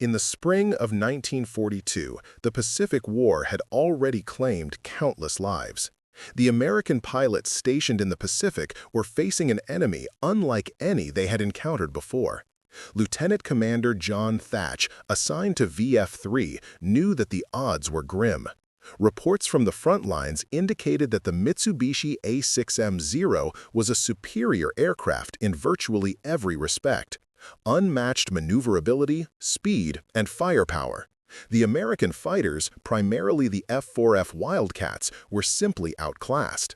In the spring of 1942, the Pacific War had already claimed countless lives. The American pilots stationed in the Pacific were facing an enemy unlike any they had encountered before. Lieutenant Commander John Thach, assigned to VF-3, knew that the odds were grim. Reports from the front lines indicated that the Mitsubishi A6M Zero was a superior aircraft in virtually every respect. Unmatched maneuverability, speed, and firepower. The American fighters, primarily the F-4F Wildcats, were simply outclassed.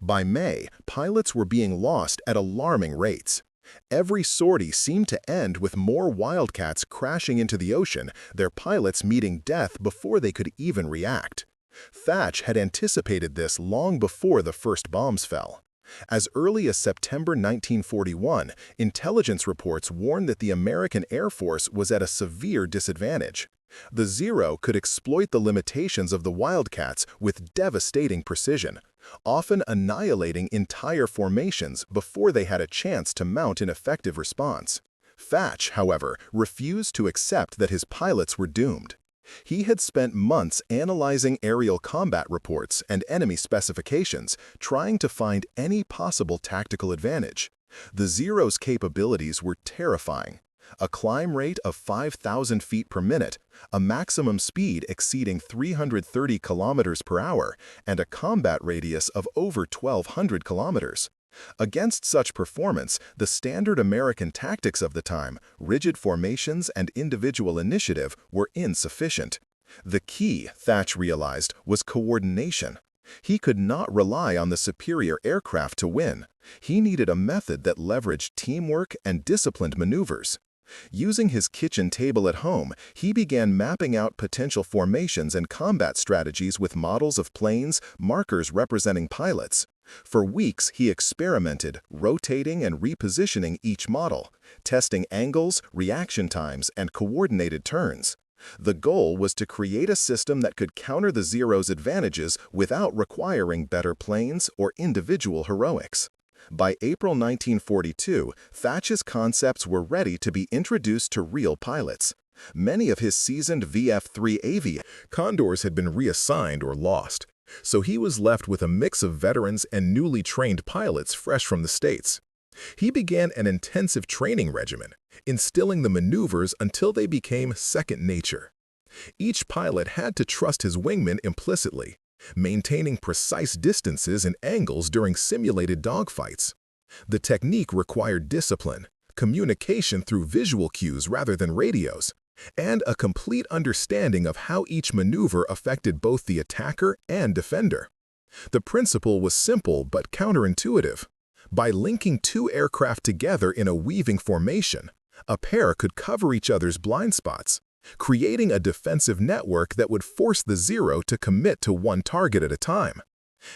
By May, pilots were being lost at alarming rates. Every sortie seemed to end with more Wildcats crashing into the ocean, their pilots meeting death before they could even react. Thach had anticipated this long before the first bombs fell. As early as September 1941, intelligence reports warned that the American Air Force was at a severe disadvantage. The Zero could exploit the limitations of the Wildcats with devastating precision, often annihilating entire formations before they had a chance to mount an effective response. Thach, however, refused to accept that his pilots were doomed. He had spent months analyzing aerial combat reports and enemy specifications, trying to find any possible tactical advantage. The Zero's capabilities were terrifying. A climb rate of 5,000 feet per minute, a maximum speed exceeding 330 kilometers per hour, and a combat radius of over 1,200 kilometers. Against such performance, the standard American tactics of the time, rigid formations and individual initiative, were insufficient. The key, Thach realized, was coordination. He could not rely on the superior aircraft to win. He needed a method that leveraged teamwork and disciplined maneuvers. Using his kitchen table at home, he began mapping out potential formations and combat strategies with models of planes, markers representing pilots. For weeks, he experimented, rotating and repositioning each model, testing angles, reaction times, and coordinated turns. The goal was to create a system that could counter the Zero's advantages without requiring better planes or individual heroics. By April 1942, Thach's concepts were ready to be introduced to real pilots. Many of his seasoned VF-3 aviators Condors had been reassigned or lost, so he was left with a mix of veterans and newly trained pilots fresh from the States. He began an intensive training regimen, instilling the maneuvers until they became second nature. Each pilot had to trust his wingman implicitly, maintaining precise distances and angles during simulated dogfights. The technique required discipline, communication through visual cues rather than radios, and a complete understanding of how each maneuver affected both the attacker and defender. The principle was simple but counterintuitive. By linking two aircraft together in a weaving formation, a pair could cover each other's blind spots, creating a defensive network that would force the Zero to commit to one target at a time.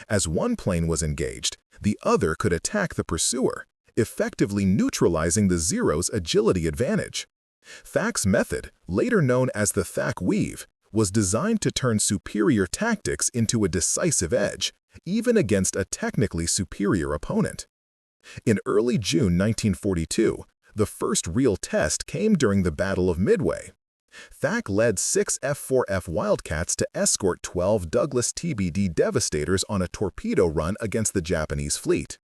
As one plane was engaged, the other could attack the pursuer, effectively neutralizing the Zero's agility advantage. Thach's method, later known as the Thach Weave, was designed to turn superior tactics into a decisive edge, even against a technically superior opponent. In early June 1942, the first real test came during the Battle of Midway. Thach led 6 F-4F Wildcats to escort 12 Douglas TBD Devastators on a torpedo run against the Japanese fleet.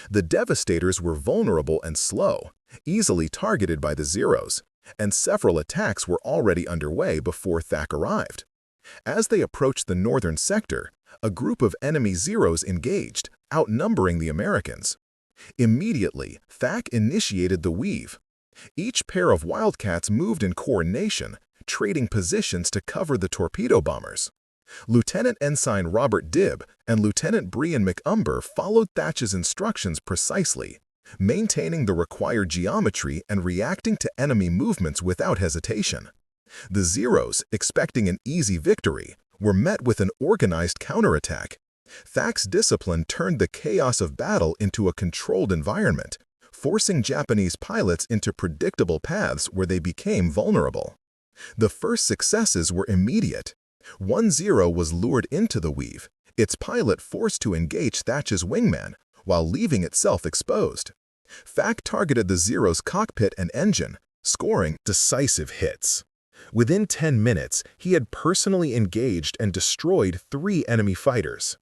The Devastators were vulnerable and slow, easily targeted by the Zeros, and several attacks were already underway before Thach arrived. As they approached the northern sector, a group of enemy Zeros engaged, outnumbering the Americans. Immediately, Thach initiated the weave. Each pair of Wildcats moved in coordination, trading positions to cover the torpedo bombers. Lieutenant Ensign Robert Dibb and Lieutenant Brian McUmber followed Thach's instructions precisely, maintaining the required geometry and reacting to enemy movements without hesitation. The Zeros, expecting an easy victory, were met with an organized counterattack. Thach's discipline turned the chaos of battle into a controlled environment, forcing Japanese pilots into predictable paths where they became vulnerable. The first successes were immediate. One Zero was lured into the weave, its pilot forced to engage Thach's wingman, while leaving itself exposed. Thach targeted the Zero's cockpit and engine, scoring decisive hits. Within 10 minutes, he had personally engaged and destroyed 3 enemy fighters.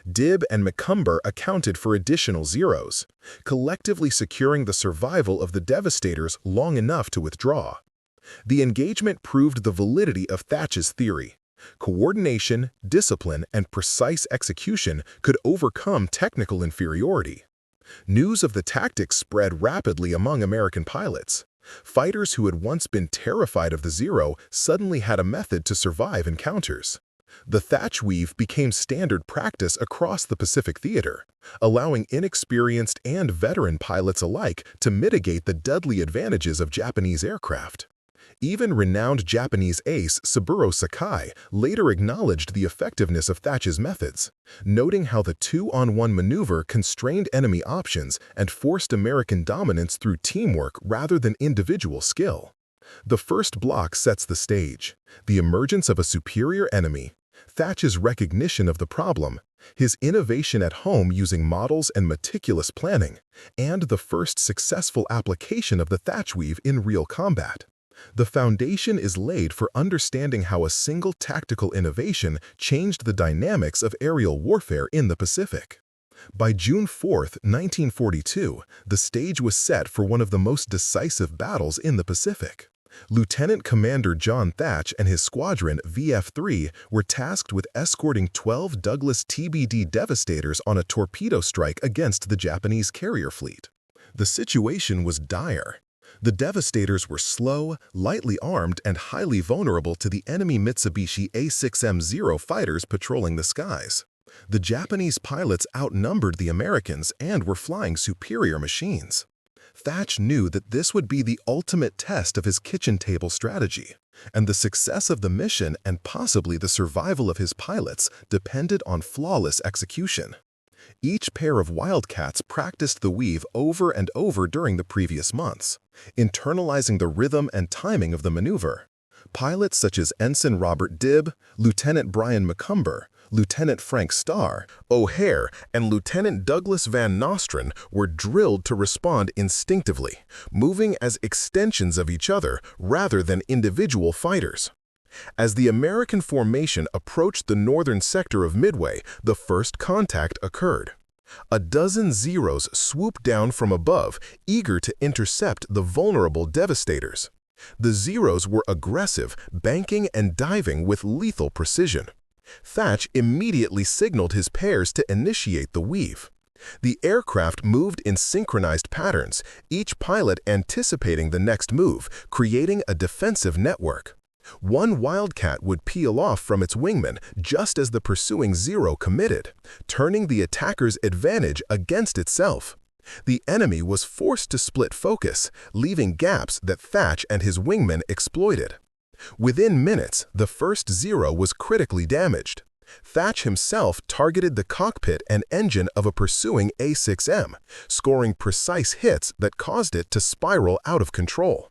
Dibb and McCumber accounted for additional zeros, collectively securing the survival of the Devastators long enough to withdraw. The engagement proved the validity of Thach's theory. Coordination, discipline, and precise execution could overcome technical inferiority. News of the tactics spread rapidly among American pilots. Fighters who had once been terrified of the Zero suddenly had a method to survive encounters. The Thach Weave became standard practice across the Pacific Theater, allowing inexperienced and veteran pilots alike to mitigate the deadly advantages of Japanese aircraft. Even renowned Japanese ace Saburo Sakai later acknowledged the effectiveness of Thach's methods, noting how the 2-on-1 maneuver constrained enemy options and forced American dominance through teamwork rather than individual skill. The first block sets the stage: the emergence of a superior enemy, Thach's recognition of the problem, his innovation at home using models and meticulous planning, and the first successful application of the Thach Weave in real combat. The foundation is laid for understanding how a single tactical innovation changed the dynamics of aerial warfare in the Pacific. By June 4, 1942, the stage was set for one of the most decisive battles in the Pacific. Lieutenant Commander John Thach and his squadron VF-3 were tasked with escorting 12 Douglas TBD Devastators on a torpedo strike against the Japanese carrier fleet. The situation was dire. The Devastators were slow, lightly armed, and highly vulnerable to the enemy Mitsubishi A6M Zero fighters patrolling the skies. The Japanese pilots outnumbered the Americans and were flying superior machines. Thach knew that this would be the ultimate test of his kitchen table strategy, and the success of the mission and possibly the survival of his pilots depended on flawless execution. Each pair of Wildcats practiced the weave over and over during the previous months, internalizing the rhythm and timing of the maneuver. Pilots such as Ensign Robert Dibb, Lieutenant Brian McCumber, Lieutenant Frank Starr, O'Hare, and Lieutenant Douglas Van Nostrand were drilled to respond instinctively, moving as extensions of each other rather than individual fighters. As the American formation approached the northern sector of Midway, the first contact occurred. A dozen Zeros swooped down from above, eager to intercept the vulnerable Devastators. The Zeros were aggressive, banking and diving with lethal precision. Thach immediately signaled his pairs to initiate the weave. The aircraft moved in synchronized patterns, each pilot anticipating the next move, creating a defensive network. One Wildcat would peel off from its wingman just as the pursuing Zero committed, turning the attacker's advantage against itself. The enemy was forced to split focus, leaving gaps that Thach and his wingman exploited. Within minutes, the first Zero was critically damaged. Thach himself targeted the cockpit and engine of a pursuing A6M, scoring precise hits that caused it to spiral out of control.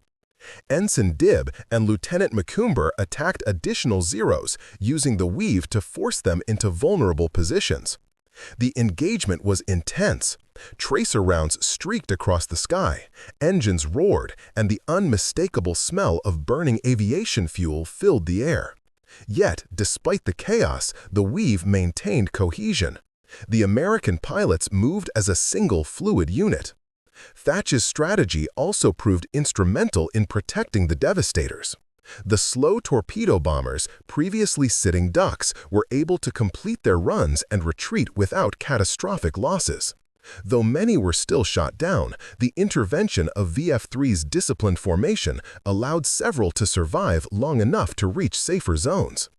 Ensign Dibb and Lieutenant McCumber attacked additional Zeros, using the weave to force them into vulnerable positions. The engagement was intense. Tracer rounds streaked across the sky, engines roared, and the unmistakable smell of burning aviation fuel filled the air. Yet, despite the chaos, the weave maintained cohesion. The American pilots moved as a single fluid unit. Thach's strategy also proved instrumental in protecting the Devastators. The slow torpedo bombers, previously sitting ducks, were able to complete their runs and retreat without catastrophic losses. Though many were still shot down, the intervention of VF-3's disciplined formation allowed several to survive long enough to reach safer zones.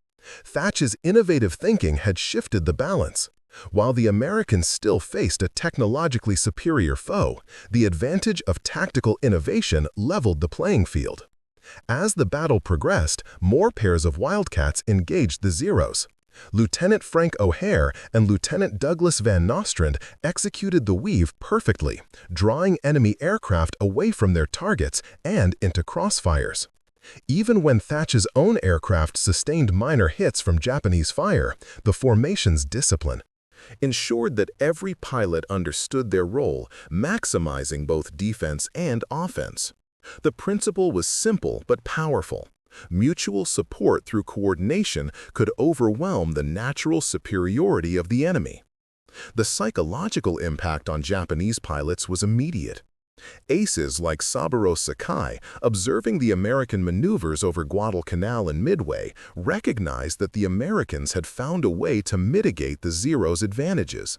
Thach's innovative thinking had shifted the balance. While the Americans still faced a technologically superior foe, the advantage of tactical innovation leveled the playing field. As the battle progressed, more pairs of Wildcats engaged the Zeros. Lieutenant Frank O'Hare and Lieutenant Douglas Van Nostrand executed the weave perfectly, drawing enemy aircraft away from their targets and into crossfires. Even when Thach's own aircraft sustained minor hits from Japanese fire, the formation's discipline ensured that every pilot understood their role, maximizing both defense and offense. The principle was simple but powerful. Mutual support through coordination could overwhelm the natural superiority of the enemy. The psychological impact on Japanese pilots was immediate. Aces like Saburo Sakai, observing the American maneuvers over Guadalcanal and Midway, recognized that the Americans had found a way to mitigate the Zero's advantages.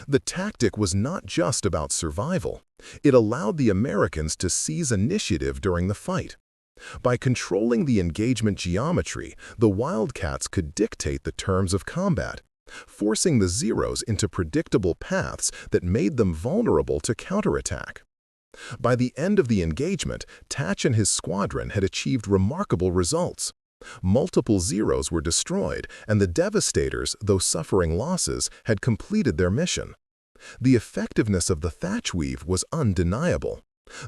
The tactic was not just about survival. It allowed the Americans to seize initiative during the fight. By controlling the engagement geometry, the Wildcats could dictate the terms of combat, forcing the Zeros into predictable paths that made them vulnerable to counterattack. By the end of the engagement, Thach and his squadron had achieved remarkable results. Multiple Zeros were destroyed, and the Devastators, though suffering losses, had completed their mission. The effectiveness of the Thach Weave was undeniable.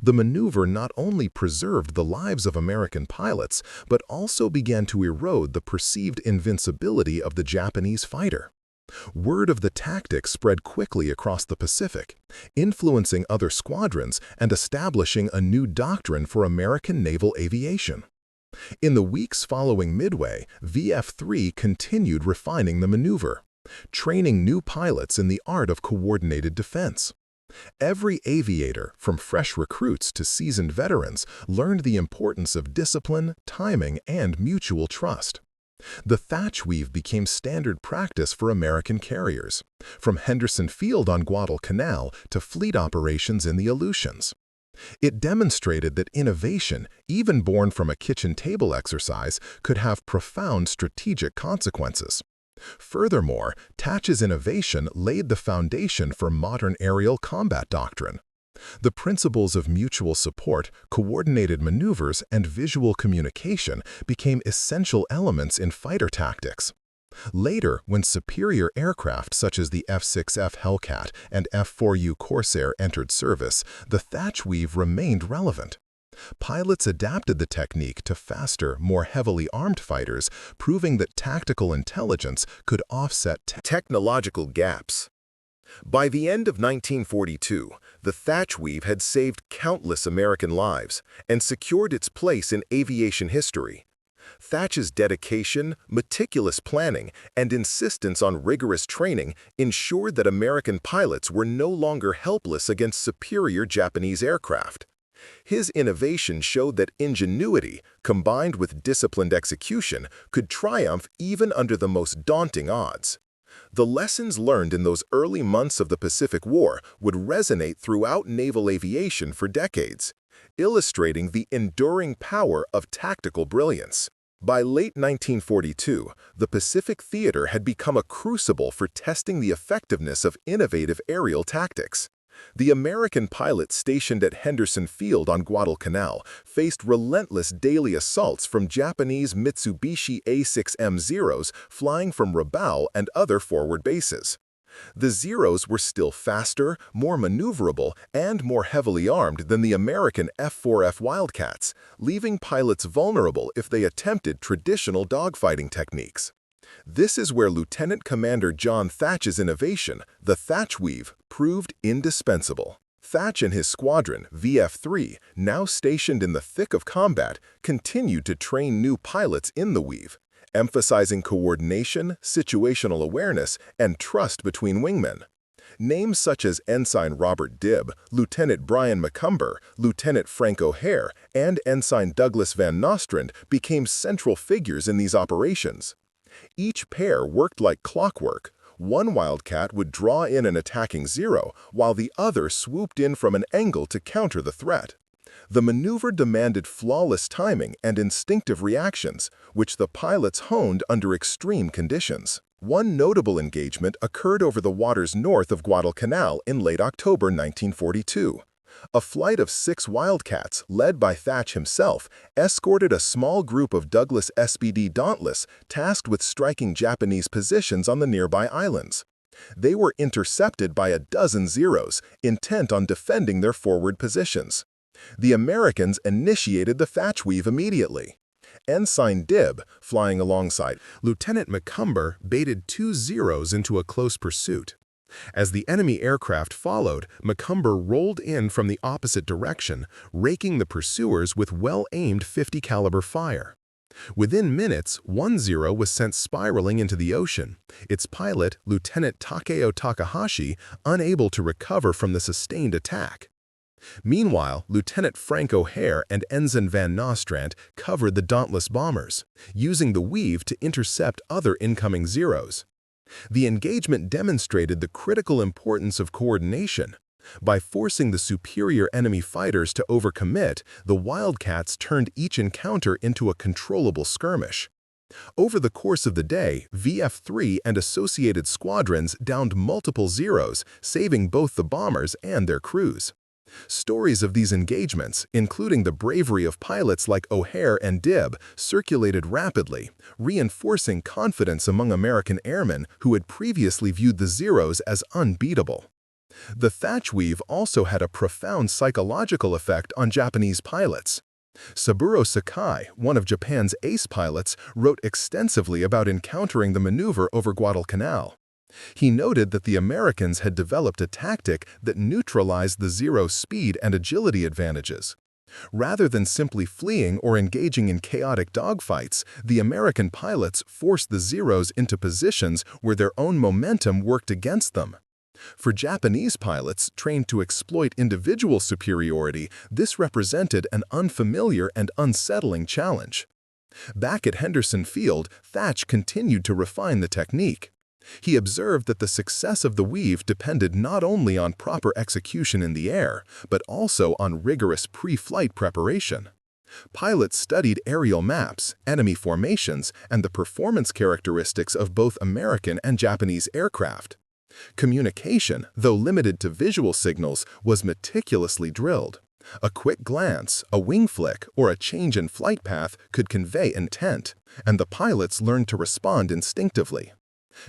The maneuver not only preserved the lives of American pilots, but also began to erode the perceived invincibility of the Japanese fighter. Word of the tactic spread quickly across the Pacific, influencing other squadrons and establishing a new doctrine for American naval aviation. In the weeks following Midway, VF-3 continued refining the maneuver, training new pilots in the art of coordinated defense. Every aviator, from fresh recruits to seasoned veterans, learned the importance of discipline, timing, and mutual trust. The Thach Weave became standard practice for American carriers, from Henderson Field on Guadalcanal to fleet operations in the Aleutians. It demonstrated that innovation, even born from a kitchen table exercise, could have profound strategic consequences. Furthermore, Thach's innovation laid the foundation for modern aerial combat doctrine. The principles of mutual support, coordinated maneuvers, and visual communication became essential elements in fighter tactics. Later, when superior aircraft such as the F-6F Hellcat and F-4U Corsair entered service, the Thach Weave remained relevant. Pilots adapted the technique to faster, more heavily armed fighters, proving that tactical intelligence could offset technological gaps. By the end of 1942, the Thach Weave had saved countless American lives and secured its place in aviation history. Thach's dedication, meticulous planning, and insistence on rigorous training ensured that American pilots were no longer helpless against superior Japanese aircraft. His innovation showed that ingenuity, combined with disciplined execution, could triumph even under the most daunting odds. The lessons learned in those early months of the Pacific War would resonate throughout naval aviation for decades, illustrating the enduring power of tactical brilliance. By late 1942, the Pacific Theater had become a crucible for testing the effectiveness of innovative aerial tactics. The American pilots stationed at Henderson Field on Guadalcanal faced relentless daily assaults from Japanese Mitsubishi A6M Zeros flying from Rabaul and other forward bases. The Zeros were still faster, more maneuverable, and more heavily armed than the American F-4F Wildcats, leaving pilots vulnerable if they attempted traditional dogfighting techniques. This is where Lieutenant Commander John Thach's innovation, the Thach Weave, proved indispensable. Thach and his squadron, VF-3, now stationed in the thick of combat, continued to train new pilots in the Weave, emphasizing coordination, situational awareness, and trust between wingmen. Names such as Ensign Robert Dibb, Lieutenant Brian McCumber, Lieutenant Frank O'Hare, and Ensign Douglas Van Nostrand became central figures in these operations. Each pair worked like clockwork. One Wildcat would draw in an attacking Zero, while the other swooped in from an angle to counter the threat. The maneuver demanded flawless timing and instinctive reactions, which the pilots honed under extreme conditions. One notable engagement occurred over the waters north of Guadalcanal in late October 1942. A flight of 6 Wildcats, led by Thach himself, escorted a small group of Douglas SBD Dauntless tasked with striking Japanese positions on the nearby islands. They were intercepted by a dozen Zeros, intent on defending their forward positions. The Americans initiated the Thach Weave immediately. Ensign Dibb, flying alongside Lieutenant McCumber, baited 2 Zeros into a close pursuit. As the enemy aircraft followed, McCumber rolled in from the opposite direction, raking the pursuers with well-aimed .50 caliber fire. Within minutes, one Zero was sent spiraling into the ocean, its pilot, Lieutenant Takeo Takahashi, unable to recover from the sustained attack. Meanwhile, Lieutenant Frank O'Hare and Ensign Van Nostrand covered the dauntless bombers, using the Weave to intercept other incoming Zeros. The engagement demonstrated the critical importance of coordination. By forcing the superior enemy fighters to overcommit, the Wildcats turned each encounter into a controllable skirmish. Over the course of the day, VF-3 and associated squadrons downed multiple Zeros, saving both the bombers and their crews. Stories of these engagements, including the bravery of pilots like O'Hare and Dibb, circulated rapidly, reinforcing confidence among American airmen who had previously viewed the Zeros as unbeatable. The Thach Weave also had a profound psychological effect on Japanese pilots. Saburo Sakai, one of Japan's ace pilots, wrote extensively about encountering the maneuver over Guadalcanal. He noted that the Americans had developed a tactic that neutralized the Zero's speed and agility advantages. Rather than simply fleeing or engaging in chaotic dogfights, the American pilots forced the Zeros into positions where their own momentum worked against them. For Japanese pilots trained to exploit individual superiority, this represented an unfamiliar and unsettling challenge. Back at Henderson Field, Thach continued to refine the technique. He observed that the success of the Weave depended not only on proper execution in the air, but also on rigorous pre-flight preparation. Pilots studied aerial maps, enemy formations, and the performance characteristics of both American and Japanese aircraft. Communication, though limited to visual signals, was meticulously drilled. A quick glance, a wing flick, or a change in flight path could convey intent, and the pilots learned to respond instinctively.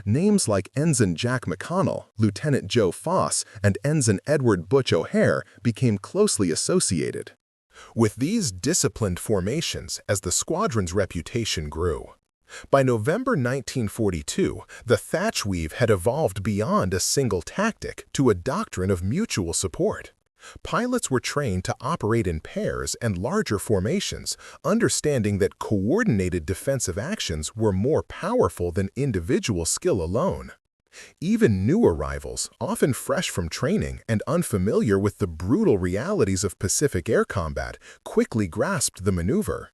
Names like Ensign Jack McConnell, Lieutenant Joe Foss, and Ensign Edward Butch O'Hare became closely associated. With these disciplined formations as the squadron's reputation grew. By November 1942, the Thach Weave had evolved beyond a single tactic to a doctrine of mutual support. Pilots were trained to operate in pairs and larger formations, understanding that coordinated defensive actions were more powerful than individual skill alone. Even new arrivals, often fresh from training and unfamiliar with the brutal realities of Pacific air combat, quickly grasped the maneuver.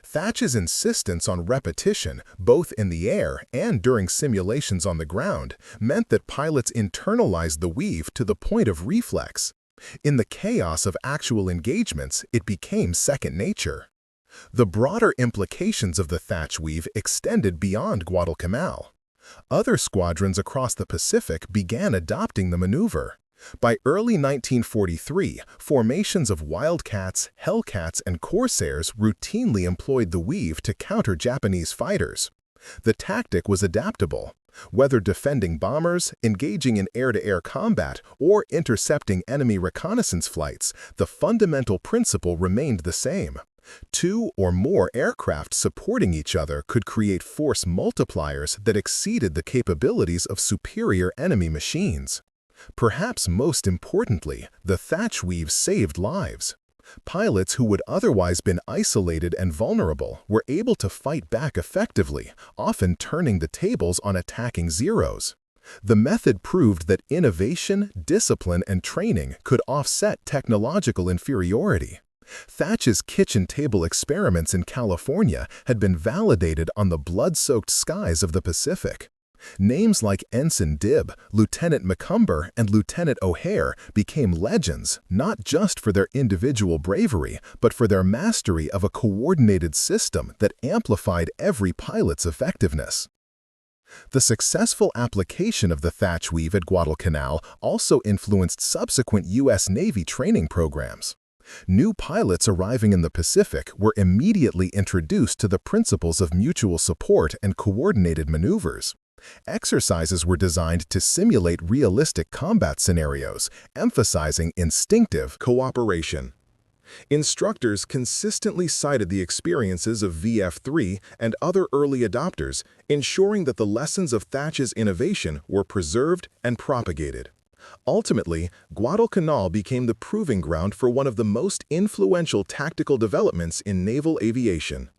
Thach's insistence on repetition, both in the air and during simulations on the ground, meant that pilots internalized the Weave to the point of reflex. In the chaos of actual engagements, it became second nature. The broader implications of the Thach Weave extended beyond Guadalcanal. Other squadrons across the Pacific began adopting the maneuver. By early 1943, formations of Wildcats, Hellcats, and Corsairs routinely employed the Weave to counter Japanese fighters. The tactic was adaptable. Whether defending bombers, engaging in air-to-air combat, or intercepting enemy reconnaissance flights, the fundamental principle remained the same. Two or more aircraft supporting each other could create force multipliers that exceeded the capabilities of superior enemy machines. Perhaps most importantly, the Thach Weave saved lives. Pilots who would otherwise been isolated and vulnerable were able to fight back effectively, often turning the tables on attacking Zeros. The method proved that innovation, discipline, and training could offset technological inferiority. Thach's kitchen table experiments in California had been validated on the blood-soaked skies of the Pacific. Names like Ensign Dibb, Lieutenant McCumber, and Lieutenant O'Hare became legends not just for their individual bravery, but for their mastery of a coordinated system that amplified every pilot's effectiveness. The successful application of the Thach Weave at Guadalcanal also influenced subsequent U.S. Navy training programs. New pilots arriving in the Pacific were immediately introduced to the principles of mutual support and coordinated maneuvers. Exercises were designed to simulate realistic combat scenarios, emphasizing instinctive cooperation. Instructors consistently cited the experiences of VF-3 and other early adopters, ensuring that the lessons of Thach's innovation were preserved and propagated. Ultimately, Guadalcanal became the proving ground for one of the most influential tactical developments in naval aviation.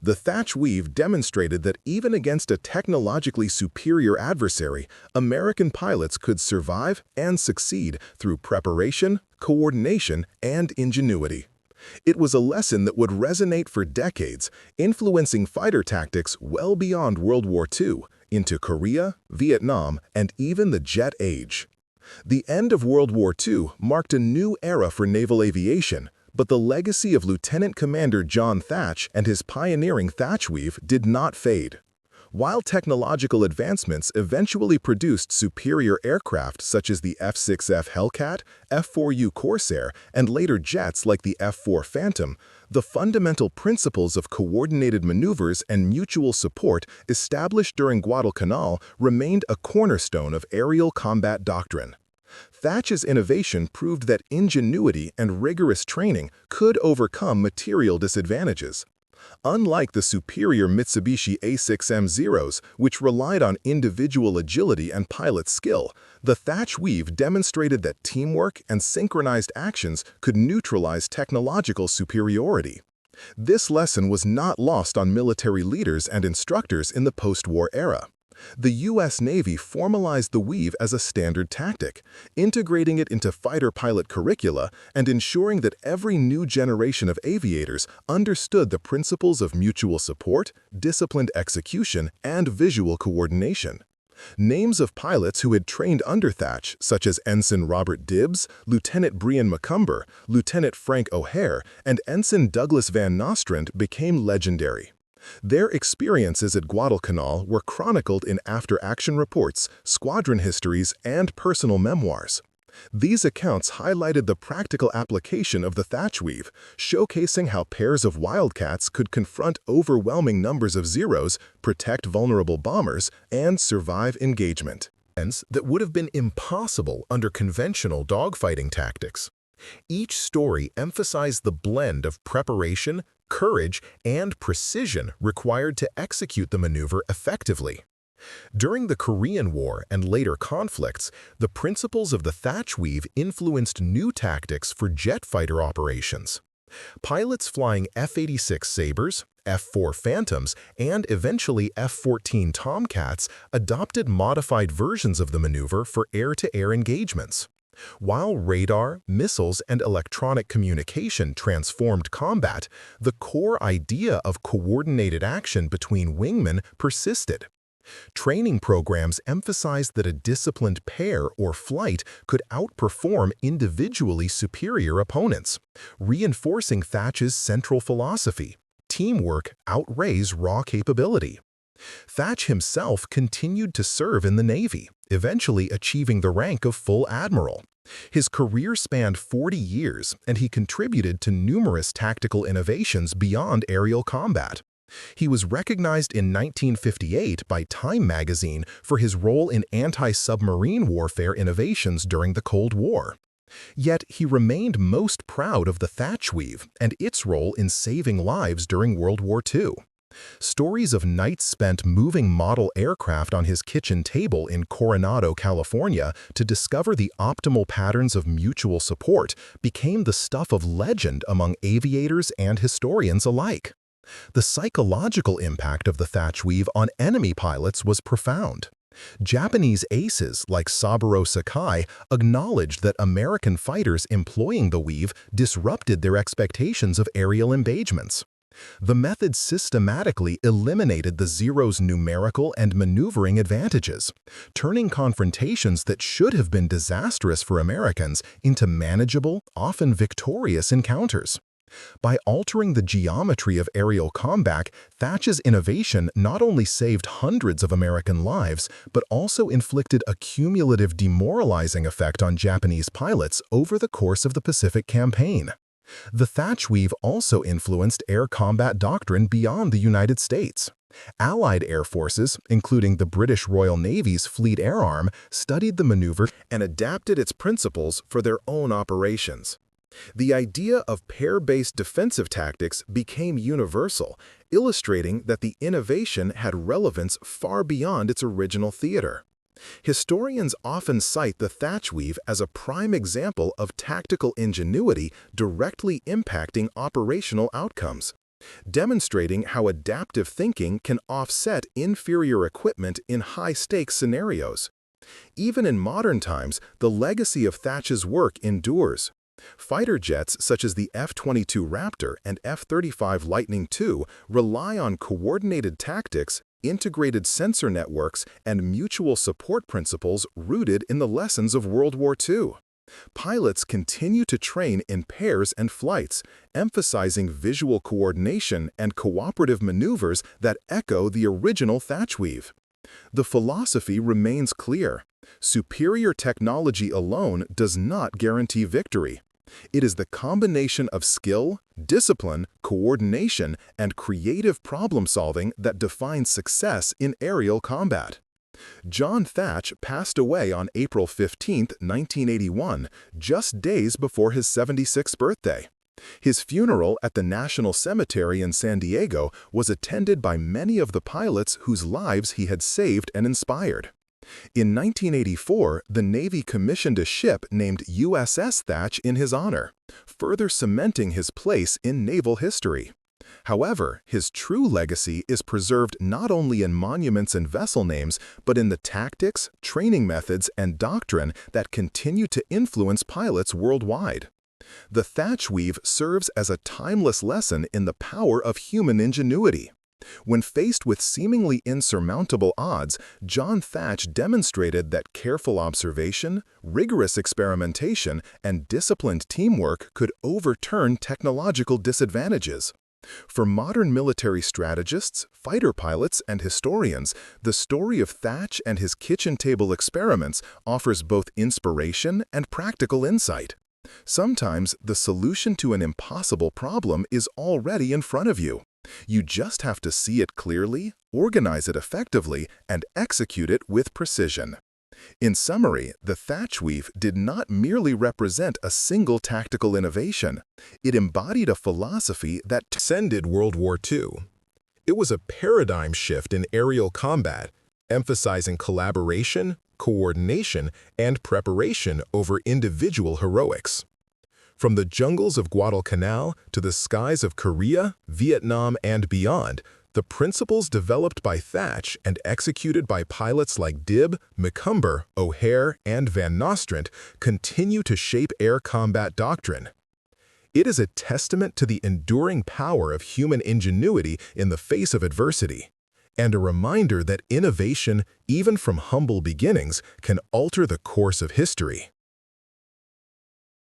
The Thach Weave demonstrated that even against a technologically superior adversary, American pilots could survive and succeed through preparation, coordination, and ingenuity. It was a lesson that would resonate for decades, influencing fighter tactics well beyond World War II, into Korea, Vietnam, and even the jet age. The end of World War II marked a new era for naval aviation, but the legacy of Lieutenant Commander John Thach and his pioneering Thach Weave did not fade. While technological advancements eventually produced superior aircraft such as the F-6F Hellcat, F-4U Corsair, and later jets like the F-4 Phantom, the fundamental principles of coordinated maneuvers and mutual support established during Guadalcanal remained a cornerstone of aerial combat doctrine. Thach's innovation proved that ingenuity and rigorous training could overcome material disadvantages. Unlike the superior Mitsubishi A6M Zeros, which relied on individual agility and pilot skill, the Thach Weave demonstrated that teamwork and synchronized actions could neutralize technological superiority. This lesson was not lost on military leaders and instructors in the post-war era. The U.S. Navy formalized the weave as a standard tactic, integrating it into fighter pilot curricula and ensuring that every new generation of aviators understood the principles of mutual support, disciplined execution, and visual coordination. Names of pilots who had trained under Thach, such as Ensign Robert Dibbs, Lieutenant Brian Macomber, Lieutenant Frank O'Hare, and Ensign Douglas Van Nostrand, became legendary. Their experiences at Guadalcanal were chronicled in after-action reports, squadron histories, and personal memoirs. These accounts highlighted the practical application of the Thach Weave, showcasing how pairs of Wildcats could confront overwhelming numbers of Zeros, protect vulnerable bombers, and survive engagement. That would have been impossible under conventional dogfighting tactics. Each story emphasized the blend of preparation, courage, and precision required to execute the maneuver effectively. During the Korean War and later conflicts, the principles of the Thach Weave influenced new tactics for jet fighter operations. Pilots flying F-86 Sabres, F-4 Phantoms, and eventually F-14 Tomcats adopted modified versions of the maneuver for air-to-air engagements. While radar, missiles, and electronic communication transformed combat, the core idea of coordinated action between wingmen persisted. Training programs emphasized that a disciplined pair or flight could outperform individually superior opponents, reinforcing Thach's central philosophy: teamwork outweighs raw capability. Thach himself continued to serve in the Navy, eventually achieving the rank of full admiral. His career spanned 40 years, and he contributed to numerous tactical innovations beyond aerial combat. He was recognized in 1958 by Time magazine for his role in anti-submarine warfare innovations during the Cold War. Yet he remained most proud of the Thach Weave and its role in saving lives during World War II. Stories of nights spent moving model aircraft on his kitchen table in Coronado, California, to discover the optimal patterns of mutual support became the stuff of legend among aviators and historians alike. The psychological impact of the Thach Weave on enemy pilots was profound. Japanese aces like Saburo Sakai acknowledged that American fighters employing the weave disrupted their expectations of aerial engagements. The method systematically eliminated the Zero's numerical and maneuvering advantages, turning confrontations that should have been disastrous for Americans into manageable, often victorious encounters. By altering the geometry of aerial combat, Thach's innovation not only saved hundreds of American lives, but also inflicted a cumulative demoralizing effect on Japanese pilots over the course of the Pacific Campaign. The Thach Weave also influenced air combat doctrine beyond the United States. Allied air forces, including the British Royal Navy's Fleet Air Arm, studied the maneuver and adapted its principles for their own operations. The idea of pair-based defensive tactics became universal, illustrating that the innovation had relevance far beyond its original theater. Historians often cite the Thach Weave as a prime example of tactical ingenuity directly impacting operational outcomes. demonstrating how adaptive thinking can offset inferior equipment in high-stakes scenarios. Even in modern times, the legacy of Thach's work endures. Fighter jets such as the F-22 Raptor and F-35 Lightning II rely on coordinated tactics, integrated sensor networks, and mutual support principles rooted in the lessons of World War II. Pilots continue to train in pairs and flights, emphasizing visual coordination and cooperative maneuvers that echo the original Thach Weave. The philosophy remains clear. Superior technology alone does not guarantee victory. It is the combination of skill, discipline, coordination, and creative problem-solving that defines success in aerial combat. John Thach passed away on April 15, 1981, just days before his 76th birthday. His funeral at the National Cemetery in San Diego was attended by many of the pilots whose lives he had saved and inspired. In 1984, the Navy commissioned a ship named USS Thach in his honor, further cementing his place in naval history. However, his true legacy is preserved not only in monuments and vessel names, but in the tactics, training methods, and doctrine that continue to influence pilots worldwide. The Thach Weave serves as a timeless lesson in the power of human ingenuity. When faced with seemingly insurmountable odds, John Thach demonstrated that careful observation, rigorous experimentation, and disciplined teamwork could overturn technological disadvantages. For modern military strategists, fighter pilots, and historians, the story of Thach and his kitchen table experiments offers both inspiration and practical insight. Sometimes the solution to an impossible problem is already in front of you. You just have to see it clearly, organize it effectively, and execute it with precision. In summary, the Thach Weave did not merely represent a single tactical innovation. It embodied a philosophy that transcended World War II. It was a paradigm shift in aerial combat, emphasizing collaboration, coordination, and preparation over individual heroics. From the jungles of Guadalcanal to the skies of Korea, Vietnam, and beyond, the principles developed by Thach and executed by pilots like Dibb, McCumber, O'Hare, and Van Nostrand continue to shape air combat doctrine. It is a testament to the enduring power of human ingenuity in the face of adversity, and a reminder that innovation, even from humble beginnings, can alter the course of history.